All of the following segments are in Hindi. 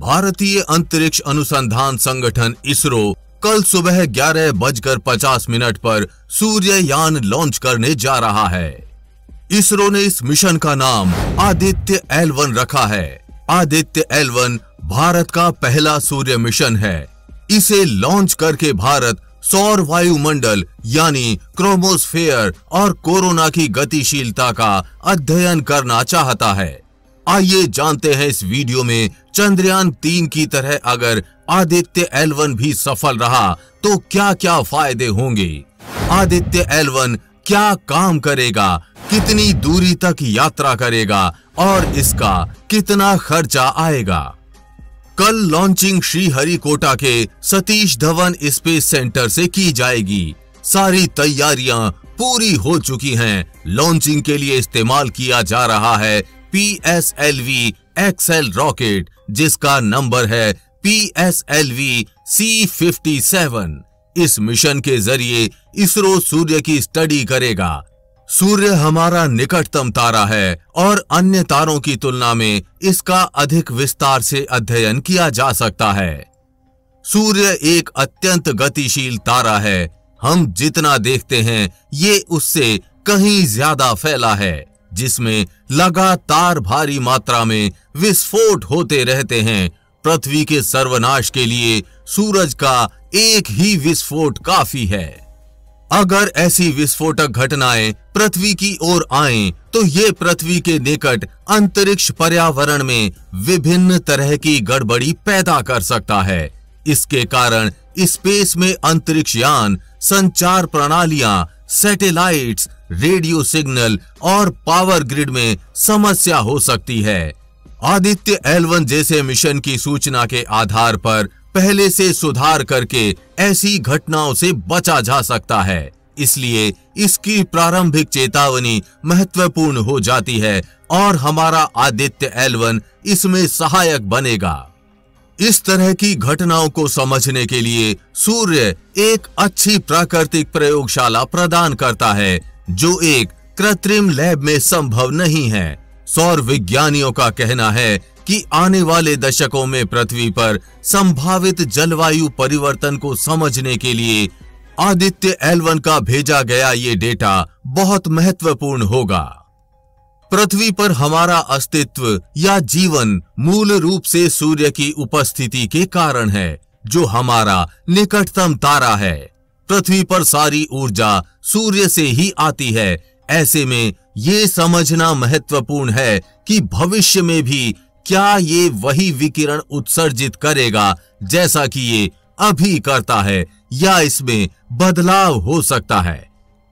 भारतीय अंतरिक्ष अनुसंधान संगठन इसरो कल सुबह 11:50 पर सूर्ययान लॉन्च करने जा रहा है। इसरो ने इस मिशन का नाम आदित्य L1 रखा है। आदित्य L1 भारत का पहला सूर्य मिशन है। इसे लॉन्च करके भारत सौर वायुमंडल यानी क्रोमोस्फेयर और कोरोना की गतिशीलता का अध्ययन करना चाहता है। आइए जानते हैं इस वीडियो में चंद्रयान 3 की तरह अगर आदित्य L1 भी सफल रहा तो क्या क्या फायदे होंगे, आदित्य L1 क्या काम करेगा, कितनी दूरी तक यात्रा करेगा और इसका कितना खर्चा आएगा। कल लॉन्चिंग श्रीहरिकोटा के सतीश धवन स्पेस सेंटर से की जाएगी। सारी तैयारियां पूरी हो चुकी हैं। लॉन्चिंग के लिए इस्तेमाल किया जा रहा है PSLV XL रॉकेट, जिसका नंबर है PSLV C57। इस मिशन के जरिए इसरो सूर्य की स्टडी करेगा। सूर्य हमारा निकटतम तारा है और अन्य तारों की तुलना में इसका अधिक विस्तार से अध्ययन किया जा सकता है। सूर्य एक अत्यंत गतिशील तारा है। हम जितना देखते हैं ये उससे कहीं ज्यादा फैला है, जिसमें लगातार भारी मात्रा में विस्फोट होते रहते हैं। पृथ्वी के सर्वनाश के लिए सूरज का एक ही विस्फोट काफी है। अगर ऐसी विस्फोटक घटनाएं पृथ्वी की ओर आएं, तो ये पृथ्वी के निकट अंतरिक्ष पर्यावरण में विभिन्न तरह की गड़बड़ी पैदा कर सकता है। इसके कारण स्पेस में अंतरिक्ष यान, संचार प्रणालियां, सैटेलाइट्स, रेडियो सिग्नल और पावर ग्रिड में समस्या हो सकती है। आदित्य L1 जैसे मिशन की सूचना के आधार पर पहले से सुधार करके ऐसी घटनाओं से बचा जा सकता है। इसलिए इसकी प्रारंभिक चेतावनी महत्वपूर्ण हो जाती है और हमारा आदित्य L1 इसमें सहायक बनेगा। इस तरह की घटनाओं को समझने के लिए सूर्य एक अच्छी प्राकृतिक प्रयोगशाला प्रदान करता है, जो एक कृत्रिम लैब में संभव नहीं है। सौर विज्ञानियों का कहना है कि आने वाले दशकों में पृथ्वी पर संभावित जलवायु परिवर्तन को समझने के लिए आदित्य L1 का भेजा गया ये डेटा बहुत महत्वपूर्ण होगा। पृथ्वी पर हमारा अस्तित्व या जीवन मूल रूप से सूर्य की उपस्थिति के कारण है, जो हमारा निकटतम तारा है। पृथ्वी पर सारी ऊर्जा सूर्य से ही आती है। ऐसे में ये समझना महत्वपूर्ण है कि भविष्य में भी क्या ये वही विकिरण उत्सर्जित करेगा जैसा कि ये अभी करता है, या इसमें बदलाव हो सकता है।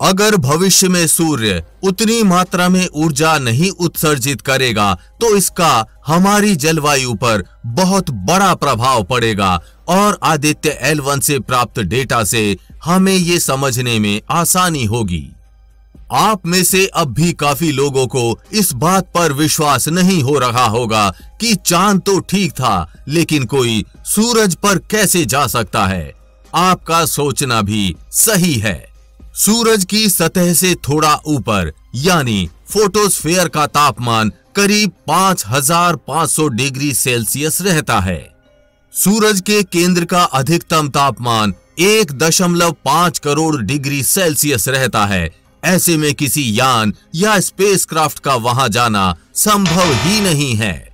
अगर भविष्य में सूर्य उतनी मात्रा में ऊर्जा नहीं उत्सर्जित करेगा तो इसका हमारी जलवायु पर बहुत बड़ा प्रभाव पड़ेगा और आदित्य L1 से प्राप्त डेटा से हमें ये समझने में आसानी होगी। आप में से अब भी काफी लोगों को इस बात पर विश्वास नहीं हो रहा होगा कि चांद तो ठीक था, लेकिन कोई सूरज पर कैसे जा सकता है। आपका सोचना भी सही है। सूरज की सतह से थोड़ा ऊपर यानी फोटोस्फेयर का तापमान करीब 5500 डिग्री सेल्सियस रहता है। सूरज के केंद्र का अधिकतम तापमान 1.5 करोड़ डिग्री सेल्सियस रहता है। ऐसे में किसी यान या स्पेसक्राफ्ट का वहां जाना संभव ही नहीं है।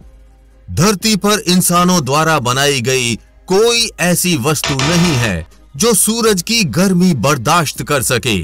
धरती पर इंसानों द्वारा बनाई गई कोई ऐसी वस्तु नहीं है जो सूरज की गर्मी बर्दाश्त कर सके।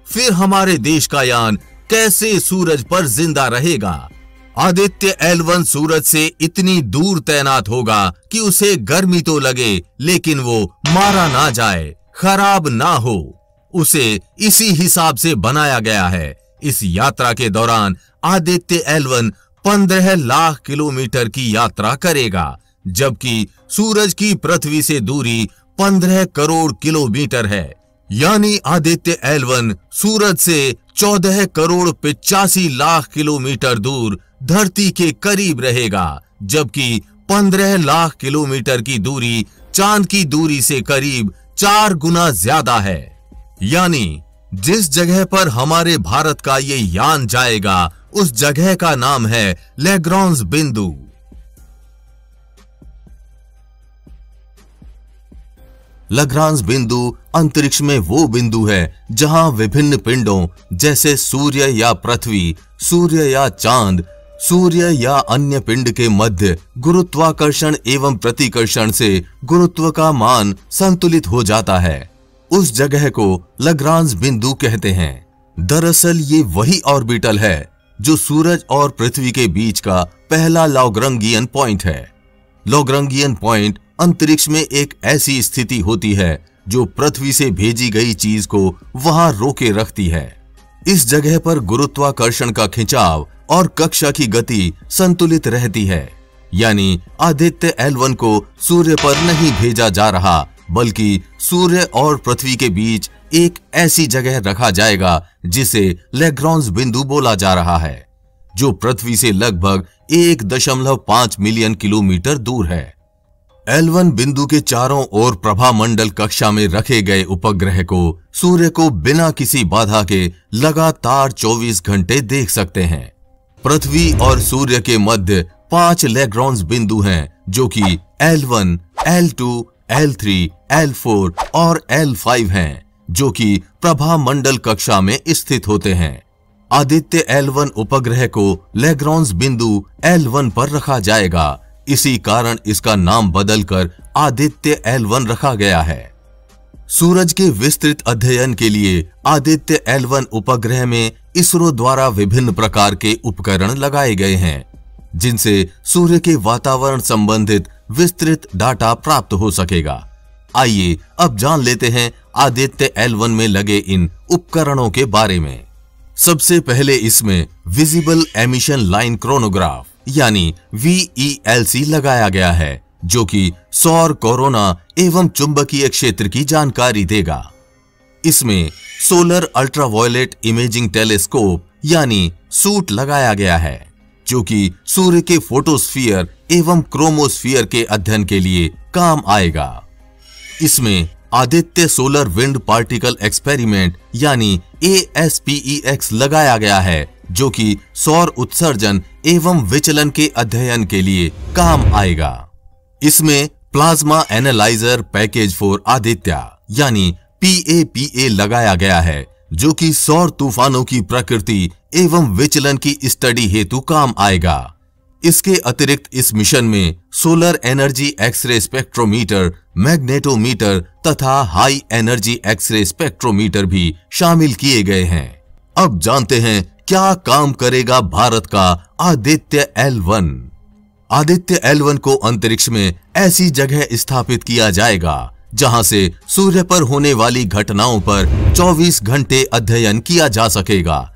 फिर हमारे देश का यान कैसे सूरज पर जिंदा रहेगा। आदित्य L1 सूरज से इतनी दूर तैनात होगा कि उसे गर्मी तो लगे, लेकिन वो मारा ना जाए, खराब ना हो। उसे इसी हिसाब से बनाया गया है। इस यात्रा के दौरान आदित्य L1 15 लाख किलोमीटर की यात्रा करेगा, जबकि सूरज की पृथ्वी से दूरी 15 करोड़ किलोमीटर है। यानी आदित्य L1 सूरज से 14 करोड़ 85 लाख किलोमीटर दूर धरती के करीब रहेगा, जबकि 15 लाख किलोमीटर की दूरी चांद की दूरी से करीब 4 गुना ज्यादा है। यानी जिस जगह पर हमारे भारत का ये यान जाएगा उस जगह का नाम है लैग्रांज बिंदु। लाग्रांज बिंदु अंतरिक्ष में वो बिंदु है जहां विभिन्न पिंडों जैसे सूर्य या पृथ्वी, सूर्य या चांद, सूर्य या अन्य पिंड के मध्य गुरुत्वाकर्षण एवं प्रतिकर्षण से गुरुत्व का मान संतुलित हो जाता है। उस जगह को लाग्रांज बिंदु कहते हैं। दरअसल ये वही ऑर्बिटल है जो सूरज और पृथ्वी के बीच का पहला लैग्रांजियन पॉइंट है। लैग्रांजियन पॉइंट अंतरिक्ष में एक ऐसी स्थिति होती है जो पृथ्वी से भेजी गई चीज को वहां रोके रखती है। इस जगह पर गुरुत्वाकर्षण का खिंचाव और कक्षा की गति संतुलित रहती है, यानी आदित्य L1 को सूर्य पर नहीं भेजा जा रहा, बल्कि सूर्य और पृथ्वी के बीच एक ऐसी जगह रखा जाएगा जिसे लैग्रांज बिंदु बोला जा रहा है, जो पृथ्वी से लगभग 1.5 मिलियन किलोमीटर दूर है। L1 बिंदु के चारों ओर प्रभामंडल कक्षा में रखे गए उपग्रह को सूर्य को बिना किसी बाधा के लगातार 24 घंटे देख सकते हैं। पृथ्वी और सूर्य के मध्य 5 लैग्रांज बिंदु हैं, जो कि L1, L2, L3, L4 और L5 हैं, जो कि प्रभामंडल कक्षा में स्थित होते हैं। आदित्य L1 उपग्रह को लैग्रांज बिंदु L1 पर रखा जाएगा। इसी कारण इसका नाम बदलकर आदित्य L1 रखा गया है। सूरज के विस्तृत अध्ययन के लिए आदित्य L1 उपग्रह में इसरो द्वारा विभिन्न प्रकार के उपकरण लगाए गए हैं, जिनसे सूर्य के वातावरण संबंधित विस्तृत डाटा प्राप्त हो सकेगा। आइए अब जान लेते हैं आदित्य L1 में लगे इन उपकरणों के बारे में। सबसे पहले इसमें विजिबल एमिशन लाइन क्रोनोग्राफ यानी VELC लगाया गया है, जो कि सौर कोरोना एवं चुंबकीय क्षेत्र की जानकारी देगा। इसमें सोलर अल्ट्रावायलेट इमेजिंग टेलीस्कोप यानी सूट लगाया गया है, जो कि सूर्य के फोटोस्फीयर एवं क्रोमोस्फीयर के अध्ययन के लिए काम आएगा। इसमें Aditya solar wind particle experiment यानी ASPEX लगाया गया है, जो कि सौर उत्सर्जन एवं विचलन के अध्ययन के लिए काम आएगा। इसमें plasma analyser package for Aditya यानी PAPA लगाया गया है, जो कि सौर तूफानों की प्रकृति एवं विचलन की स्टडी हेतु काम आएगा। इसके अतिरिक्त इस मिशन में solar energy X ray spectrometer, magnetometer तथा हाई एनर्जी एक्सरे स्पेक्ट्रोमीटर भी शामिल किए गए हैं। अब जानते हैं क्या काम करेगा भारत का आदित्य L1। आदित्य L1 को अंतरिक्ष में ऐसी जगह स्थापित किया जाएगा जहां से सूर्य पर होने वाली घटनाओं पर 24 घंटे अध्ययन किया जा सकेगा।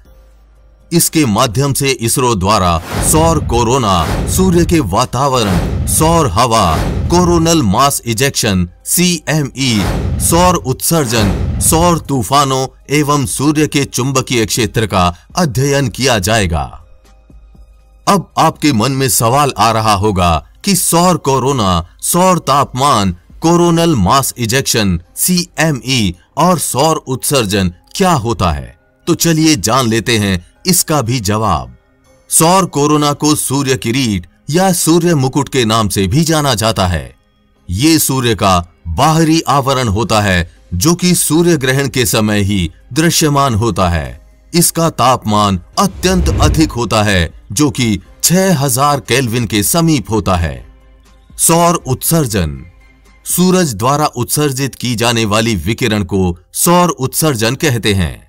इसके माध्यम से इसरो द्वारा सौर कोरोना, सूर्य के वातावरण, सौर हवा, कोरोनल मास इजेक्शन CME, सौर उत्सर्जन, सौर तूफानों एवं सूर्य के चुंबकीय क्षेत्र का अध्ययन किया जाएगा। अब आपके मन में सवाल आ रहा होगा कि सौर कोरोना, सौर तापमान, कोरोनल मास इजेक्शन CME और सौर उत्सर्जन क्या होता है? तो चलिए जान लेते हैं इसका भी जवाब। सौर कोरोना को सूर्य किरीट या सूर्य मुकुट के नाम से भी जाना जाता है। ये सूर्य का बाहरी आवरण होता है, जो कि सूर्य ग्रहण के समय ही दृश्यमान होता है। इसका तापमान अत्यंत अधिक होता है, जो कि 6000 केल्विन के समीप होता है। सौर उत्सर्जन, सूरज द्वारा उत्सर्जित की जाने वाली विकिरण को सौर उत्सर्जन कहते हैं।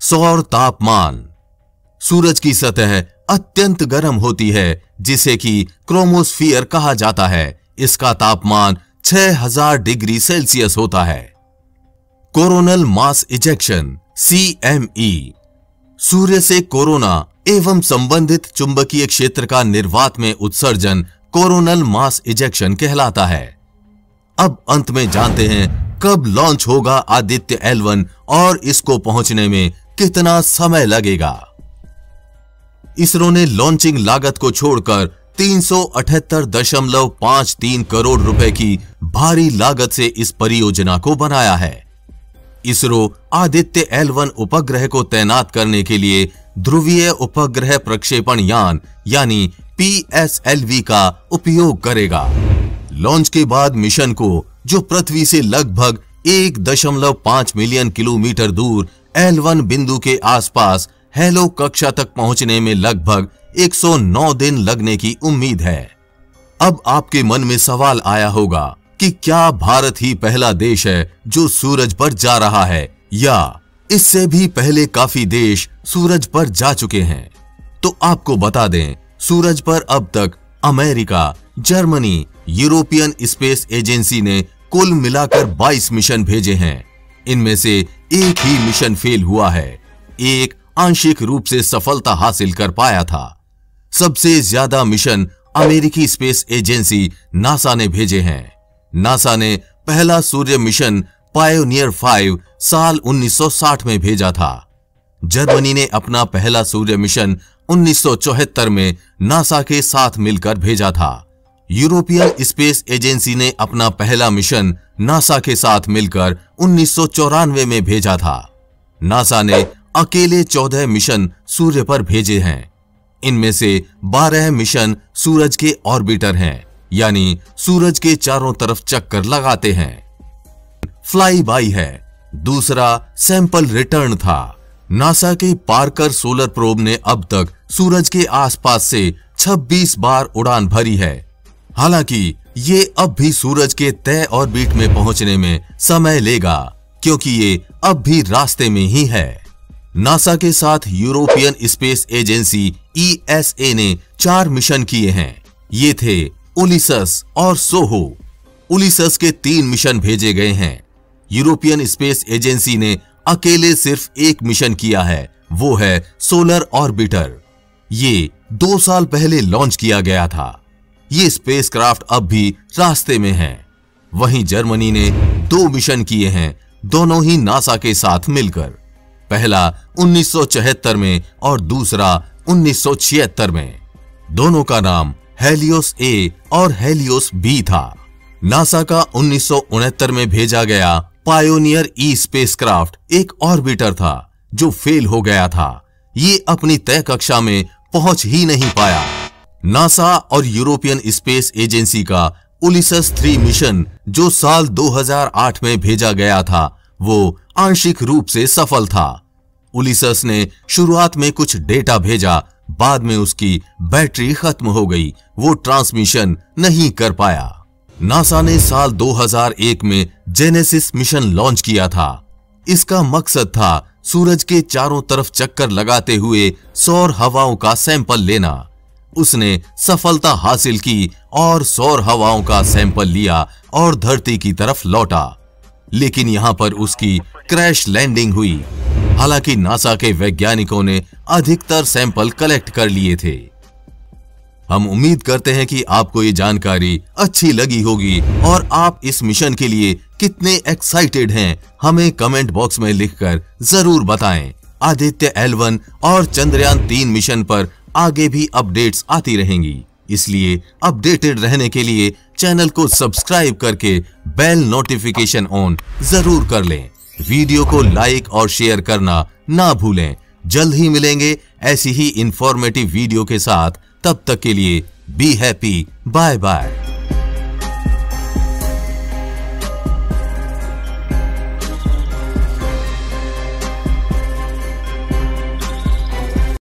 सौर तापमान, सूरज की सतह अत्यंत गर्म होती है, जिसे कि क्रोमोस्फीयर कहा जाता है। इसका तापमान 6000 डिग्री सेल्सियस होता है। कोरोनल मास इजेक्शन CME, सूर्य से कोरोना एवं संबंधित चुंबकीय क्षेत्र का निर्वात में उत्सर्जन कोरोनल मास इजेक्शन कहलाता है। अब अंत में जानते हैं कब लॉन्च होगा आदित्य L1 और इसको पहुंचने में कितना समय लगेगा। इसरो ने लॉन्चिंग लागत को छोड़कर 378.53 करोड़ रुपए की भारी लागत से इस परियोजना को बनाया है। इसरो आदित्य L1 उपग्रह को तैनात करने के लिए ध्रुवीय उपग्रह प्रक्षेपण यान यानी PSLV का उपयोग करेगा। लॉन्च के बाद मिशन को जो पृथ्वी से लगभग 1.5 मिलियन किलोमीटर दूर L1 बिंदु के आसपास हेलो कक्षा तक पहुंचने में लगभग 109 दिन लगने की उम्मीद है। अब आपके मन में सवाल आया होगा कि क्या भारत ही पहला देश है जो सूरज पर जा रहा है, या इससे भी पहले काफी देश सूरज पर जा चुके हैं। तो आपको बता दें, सूरज पर अब तक America, Germany, European space agency ने कुल मिलाकर 22 मिशन भेजे हैं। इनमें से एक ही मिशन फेल हुआ है, एक आंशिक रूप से सफलता हासिल कर पाया था। सबसे ज्यादा मिशन अमेरिकी स्पेस एजेंसी नासा ने भेजे हैं। नासा ने पहला सूर्य मिशन पायोनियर 5 साल 1960 में भेजा था। जर्मनी ने अपना पहला सूर्य मिशन 1974 में नासा के साथ मिलकर भेजा था। यूरोपियन स्पेस एजेंसी ने अपना पहला मिशन नासा के साथ मिलकर 1994 में भेजा था। नासा ने अकेले 14 मिशन सूर्य पर भेजे हैं। इनमें से 12 मिशन सूरज के ऑर्बिटर हैं, यानी सूरज के चारों तरफ चक्कर लगाते हैं। फ्लाई बाई है। दूसरा सैंपल रिटर्न था। नासा के पार्कर सोलर प्रोब ने अब तक सूरज के आसपास से 26 बार उड़ान भरी है। हालांकि ये अब भी सूरज के तय ऑर्बिट में पहुंचने में समय लेगा, क्योंकि ये अब भी रास्ते में ही है। नासा के साथ यूरोपियन स्पेस एजेंसी ESA ने 4 मिशन किए हैं। ये थे उलिसस और सोहो। उलिसस के 3 मिशन भेजे गए हैं। यूरोपियन स्पेस एजेंसी ने अकेले सिर्फ 1 मिशन किया है, वो है सोलर ऑर्बिटर। ये 2 साल पहले लॉन्च किया गया था। ये स्पेसक्राफ्ट अब भी रास्ते में है। वहीं जर्मनी ने 2 मिशन किए हैं, दोनों ही नासा के साथ मिलकर। पहला 1974 में और दूसरा 1976 में। दोनों का नाम हेलियोस A और हेलियोस B था। नासा का 1969 में भेजा गया पायोनियर E स्पेसक्राफ्ट एक ऑर्बिटर था जो फेल हो गया था। ये अपनी तय कक्षा में पहुंच ही नहीं पाया। नासा और यूरोपियन स्पेस एजेंसी का उलिसस 3 मिशन जो साल 2008 में भेजा गया था, वो आंशिक रूप से सफल था। उलिसस ने शुरुआत में कुछ डेटा भेजा, बाद में उसकी बैटरी खत्म हो गई, वो ट्रांसमिशन नहीं कर पाया। नासा ने साल 2001 में जेनेसिस मिशन लॉन्च किया था। इसका मकसद था सूरज के चारों तरफ चक्कर लगाते हुए सौर हवाओं का सैंपल लेना। उसने सफलता हासिल की और सौर हवाओं का सैंपल लिया और धरती की तरफ लौटा, लेकिन यहां पर उसकी क्रैश लैंडिंग हुई। हालांकि नासा के वैज्ञानिकों ने अधिकतर सैंपल कलेक्ट कर लिए थे। हम उम्मीद करते हैं कि आपको ये जानकारी अच्छी लगी होगी और आप इस मिशन के लिए कितने एक्साइटेड हैं, हमें कमेंट बॉक्स में लिखकर जरूर बताएं। आदित्य L1 और चंद्रयान 3 मिशन पर आगे भी अपडेट्स आती रहेंगी, इसलिए अपडेटेड रहने के लिए चैनल को सब्सक्राइब करके बेल नोटिफिकेशन ऑन जरूर कर लें। वीडियो को लाइक और शेयर करना ना भूलें। जल्द ही मिलेंगे ऐसी ही इंफॉर्मेटिव वीडियो के साथ। तब तक के लिए बी हैप्पी, बाय बाय।